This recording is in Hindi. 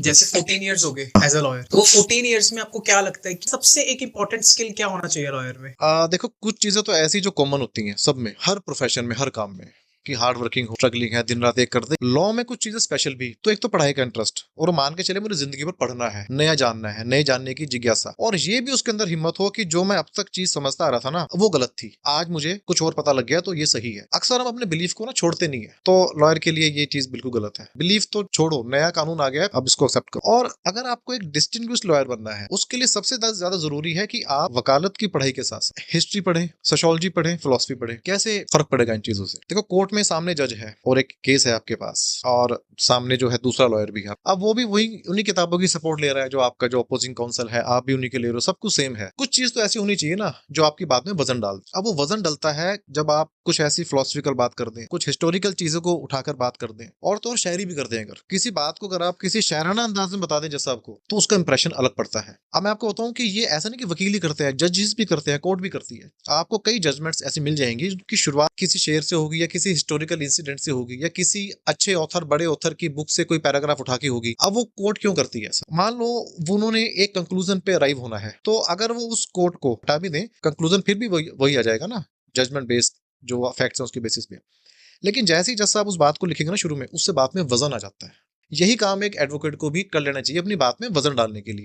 जैसे 14 इयर्स हो गए एज अ लॉयर, तो 14 इयर्स में आपको क्या लगता है कि सबसे एक इम्पोर्टेंट स्किल क्या होना चाहिए लॉयर में? देखो, कुछ चीजें तो ऐसी जो कॉमन होती हैं सब में, हर प्रोफेशन में, हर काम में, कि हार्ड वर्किंग हो, स्ट्रगलिंग है, दिन रात एक करते। लॉ में कुछ चीजें स्पेशल भी, तो एक तो पढ़ाई का इंटरेस्ट, और मान के चले मुझे जिंदगी भर पढ़ना है, नया जानना है, नए जानने की जिज्ञासा, और ये भी उसके अंदर हिम्मत हो कि जो मैं अब तक चीज समझता आ रहा था ना वो गलत थी, आज मुझे कुछ और पता लग गया तो ये सही है। अक्सर हम अपने बिलीफ को ना छोड़ते नहीं है, तो लॉयर के लिए ये चीज बिल्कुल गलत है। बिलीफ तो छोड़ो, नया कानून आ गया है, अब इसको एक्सेप्ट करो। और अगर आपको एक डिस्टिंग्विश्ड लॉयर बनना है, उसके लिए सबसे ज्यादा जरूरी है कि आप वकालत की पढ़ाई के साथ हिस्ट्री पढ़ें, सोशियोलॉजी पढ़ें, फिलोसफी पढ़ें। कैसे फर्क पड़ेगा इन चीजों से? देखो, कोर्ट में सामने जज है और एक केस है आपके पास, और सामने जो है दूसरा लॉयर भी है। अब वो भी वही उन्हीं किताबों की सपोर्ट ले रहा है जो आपका जो अपोजिंग काउंसिल है, आप भी उन्हीं के ले रहे हो, सब कुछ सेम है। कुछ चीज तो ऐसी होनी चाहिए ना जो आपकी बात में वजन डाल। अब वो वजन डलता है जब आप कुछ ऐसी फिलोसफिकल बात कर दें, कुछ हिस्टोरिकल चीजों को उठाकर बात कर दें, और तो और शायरी भी कर दें। अगर किसी बात को अगर आप किसी शायराना अंदाज में बता दें जैसा आपको, तो उसका इंप्रेशन अलग पड़ता है। अब मैं आपको बताऊं कि ये ऐसा नहीं कि वकील ही करते हैं, जजेस भी करते हैं, कोर्ट भी करती है। आपको कई जजमेंट्स ऐसी मिल जाएंगी जिनकी शुरुआत किसी शेर से होगी, या किसी हिस्टोरिकल इंसिडेंट से होगी, या किसी अच्छे ऑथर, बड़े ऑथर की बुक से कोई पैराग्राफ उठा के होगी। अब वो कोर्ट क्यों करती है ऐसा? मान लो वो उन्होंने एक कंक्लूजन पे अराइव होना है, तो अगर वो उस कोर्ट को हटा भी दें, कंक्लूजन फिर भी वही वही आ जाएगा ना, जजमेंट बेस्ड जो फैक्ट्स हैं उसके बेसिस पे। लेकिन जैसे ही जज साहब उस बात को लिखेंगे ना शुरू में, उससे बात में वजन आ जाता है। यही काम एक एडवोकेट को भी कर लेना चाहिए अपनी बात में वजन डालने के लिए।